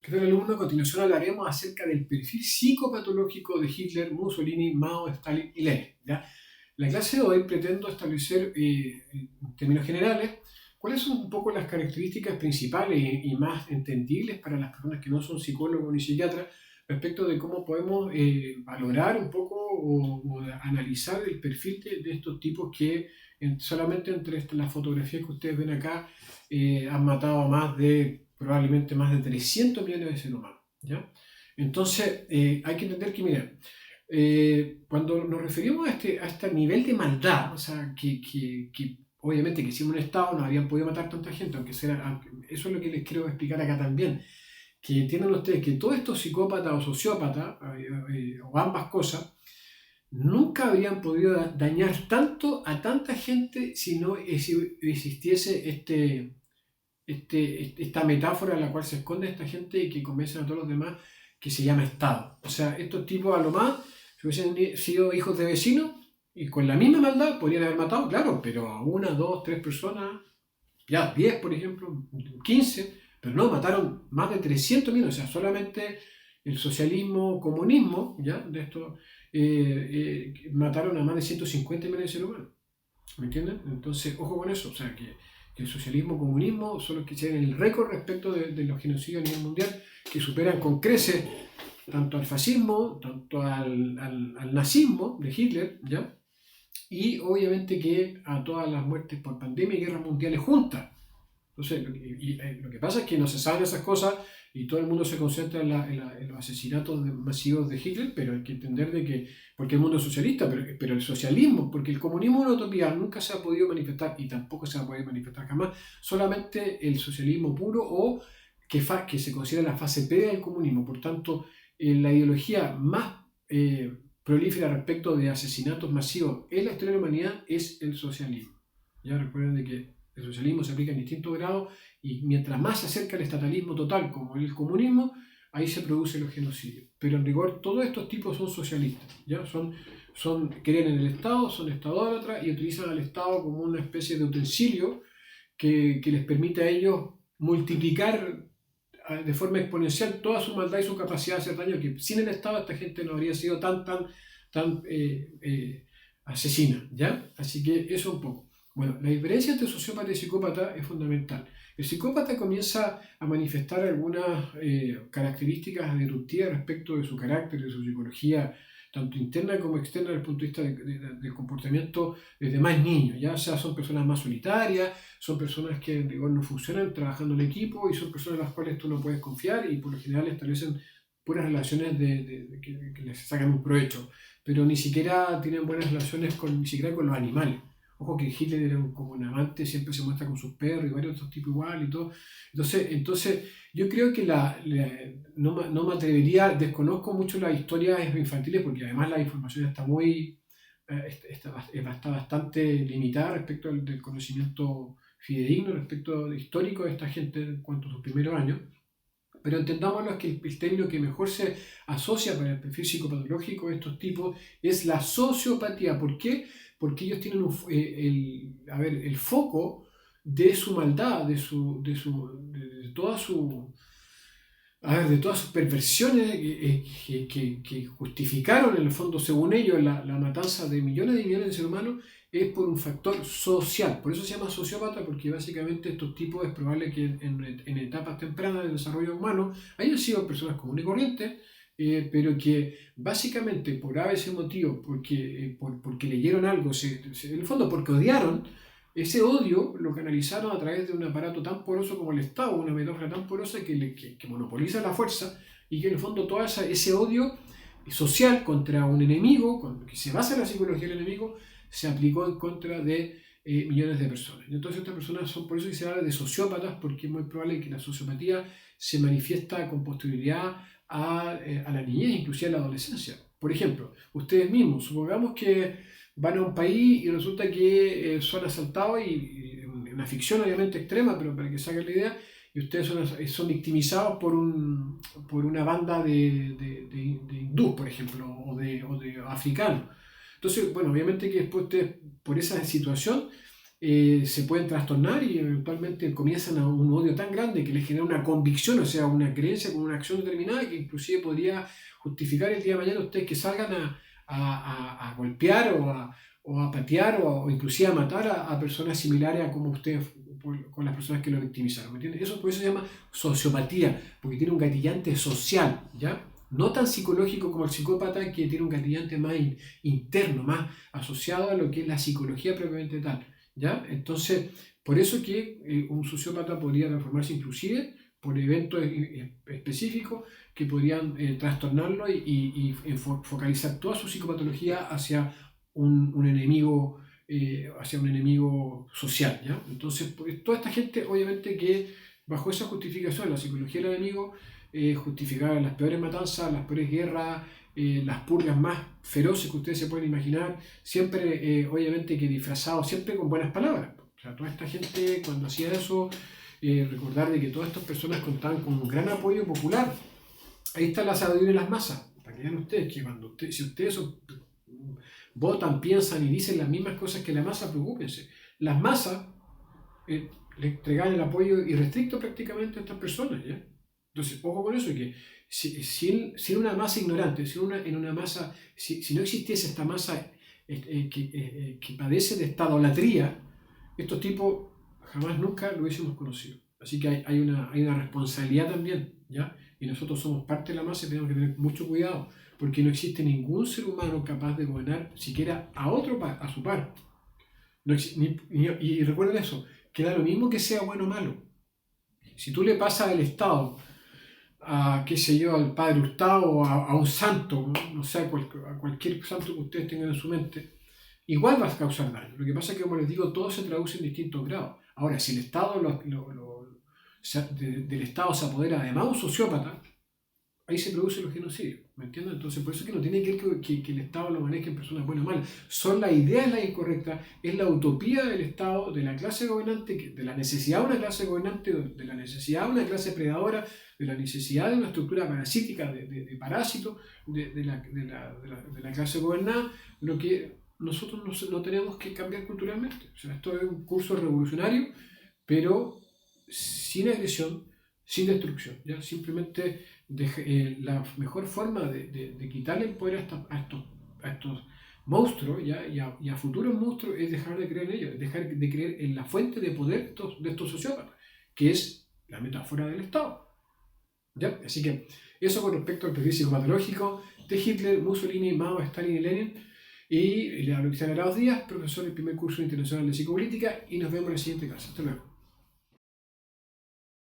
¿Qué tal, alumno? A continuación hablaremos acerca del perfil psicopatológico de Hitler, Mussolini, Mao, Stalin y Lenin. ¿Ya? En la clase de hoy pretendo establecer, en términos generales, cuáles son un poco las características principales y más entendibles para las personas que no son psicólogos ni psiquiatras respecto de cómo podemos valorar un poco o analizar el perfil de estos tipos que solamente entre las fotografías que ustedes ven acá han matado a probablemente más de 300 millones de seres humanos. ¿Ya? Entonces, hay que entender que, mira, cuando nos referimos a este nivel de maldad, o sea, que obviamente que si en un Estado no habrían podido matar tanta gente, eso es lo que les quiero explicar acá también, que entiendan ustedes que todos estos psicópatas o sociópatas, o ambas cosas, nunca habrían podido dañar tanto a tanta gente si no existiese esta metáfora en la cual se esconde esta gente y que convencen a todos los demás, que se llama Estado. O sea, estos tipos a lo más, si hubiesen sido hijos de vecinos y con la misma maldad podrían haber matado, claro, pero a una, dos, tres personas, ya 10 por ejemplo, 15, pero no, mataron más de 300 millones, o sea, solamente el socialismo, comunismo, ya, de esto, mataron a más de 150 millones de seres humanos. ¿Me entienden? Entonces, ojo con eso. O sea, que el socialismo, comunismo son los que tienen el récord respecto de los genocidios a nivel mundial, que superan con creces tanto al fascismo, tanto al nazismo de Hitler, ¿ya? Y obviamente que a todas las muertes por pandemia y guerras mundiales juntas. Entonces, lo que pasa es que no se saben esas cosas y todo el mundo se concentra en los asesinatos masivos de Hitler, pero hay que entender de que, porque el mundo es socialista, pero el socialismo, porque el comunismo es una utopía, nunca se ha podido manifestar y tampoco se va a poder manifestar jamás, solamente el socialismo puro o que se considera la fase previa del comunismo. Por tanto, la ideología más prolífera respecto de asesinatos masivos en la historia de la humanidad es el socialismo. Ya recuerden de que el socialismo se aplica en distintos grados y mientras más se acerca al estatalismo total como el comunismo, ahí se producen los genocidios. Pero en rigor todos estos tipos son socialistas, ¿ya? Creen en el Estado, son estadólatras y utilizan al Estado como una especie de utensilio que les permite a ellos multiplicar de forma exponencial toda su maldad y su capacidad de hacer daño, que sin el Estado esta gente no habría sido tan asesina, ¿ya? Así que eso un poco. Bueno, la diferencia entre sociópata y psicópata es fundamental. El psicópata comienza a manifestar algunas características disruptivas respecto de su carácter, de su psicología, tanto interna como externa desde el punto de vista del comportamiento desde más niños. Ya sea son personas más solitarias, son personas que en rigor no funcionan trabajando en equipo y son personas a las cuales tú no puedes confiar y por lo general establecen puras relaciones que les sacan un provecho, pero ni siquiera tienen buenas relaciones ni siquiera con los animales. Ojo que Hitler era como un amante, siempre se muestra con sus perros y varios otros tipos igual y todo. Entonces yo creo que no me atrevería, desconozco mucho las historias infantiles porque además la información está bastante limitada respecto del conocimiento fidedigno, respecto histórico de esta gente en cuanto a sus primeros años. Pero entendámoslo que el término que mejor se asocia para el perfil psicopatológico de estos tipos es la sociopatía. ¿Por qué? Porque ellos tienen el foco de su maldad, de todas sus perversiones que justificaron en el fondo, según ellos, la matanza de millones de seres humanos, es por un factor social. Por eso se llama sociópata, porque básicamente estos tipos es probable que en etapas tempranas del desarrollo humano hayan sido personas comunes y corrientes, pero que básicamente por ese motivo, porque leyeron algo, en el fondo porque odiaron, ese odio lo canalizaron a través de un aparato tan poroso como el Estado, una metáfora tan porosa que monopoliza la fuerza y que en el fondo todo ese odio social contra un enemigo, que se basa en la psicología del enemigo, se aplicó en contra de millones de personas. Entonces estas personas por eso que se habla de sociópatas, porque es muy probable que la sociopatía se manifiesta con posterioridad a la niñez, inclusive a la adolescencia. Por ejemplo, ustedes mismos, supongamos que van a un país y resulta que son asaltados y una ficción obviamente extrema, pero para que saquen la idea, y ustedes son victimizados por una banda de hindús, por ejemplo, o de africanos. Entonces, bueno, obviamente que después ustedes, por esa situación, se pueden trastornar y eventualmente comienzan a un odio tan grande que les genera una convicción, o sea, una creencia con una acción determinada que inclusive podría justificar el día de mañana ustedes que salgan a golpear o a patear o inclusive a matar a personas similares a como ustedes con las personas que lo victimizaron, ¿me entiendes? Eso por eso se llama sociopatía, porque tiene un gatillante social, ¿ya? No tan psicológico como el psicópata, que tiene un gatillante más interno, más asociado a lo que es la psicología propiamente tal, ¿ya? Entonces, por eso que un sociópata podría transformarse inclusive por eventos específicos que podrían trastornarlo y focalizar toda su psicopatología hacia un enemigo social, ¿ya? Entonces, pues, toda esta gente, obviamente que bajo esa justificación, la psicología del enemigo, justificaba las peores matanzas, las peores guerras, las purgas más feroces que ustedes se pueden imaginar, siempre, obviamente que disfrazado, siempre con buenas palabras. O sea, toda esta gente cuando hacía eso, recordar de que todas estas personas contaban con un gran apoyo popular. Ahí está la sabiduría de las masas, para que vean ustedes que si ustedes votan, piensan y dicen las mismas cosas que la masa, preocúpense. Las masas le entregan el apoyo irrestricto prácticamente a estas personas, ¿ya? Entonces, ojo con eso, que si una masa ignorante, si no existiese esta masa que padece de esta idolatría, estos tipos jamás nunca lo hubiésemos conocido. Así que hay una responsabilidad también, ¿ya? Y nosotros somos parte de la masa y tenemos que tener mucho cuidado, porque no existe ningún ser humano capaz de gobernar siquiera a su par. No y recuerden eso, que da lo mismo que sea bueno o malo. Si tú le pasas el Estado qué sé yo, al padre Hurtado o a un santo, no sé, a cualquier santo que ustedes tengan en su mente, igual va a causar daño. Lo que pasa es que, como les digo, todo se traduce en distintos grados. Ahora, si el Estado del Estado se apodera además un sociópata, ahí se producen los genocidios, ¿me entiendes? Entonces, por eso es que no tiene que ver que el Estado lo maneje en personas buenas o malas. Son las ideas las incorrectas, es la utopía del Estado, de la clase gobernante, de la necesidad de una clase gobernante, de la necesidad de una clase predadora, de la necesidad de una estructura parasítica, de parásitos, de la clase gobernada, lo que nosotros no tenemos que cambiar culturalmente. O sea, esto es un curso revolucionario, pero sin agresión, sin destrucción, ¿ya? Simplemente la mejor forma de quitarle el poder a estos monstruos, ¿ya? y a futuros monstruos es dejar de creer en ellos, dejar de creer en la fuente de poder de estos sociópatas, que es la metáfora del Estado, ¿ya? Así que eso con respecto al perfil psicopatológico de Hitler, Mussolini, Mao, Stalin y Lenin. Y le hablo Cristian Arauz Díaz, profesor del primer curso internacional de psicopolítica, y nos vemos en la siguiente clase. Hasta luego.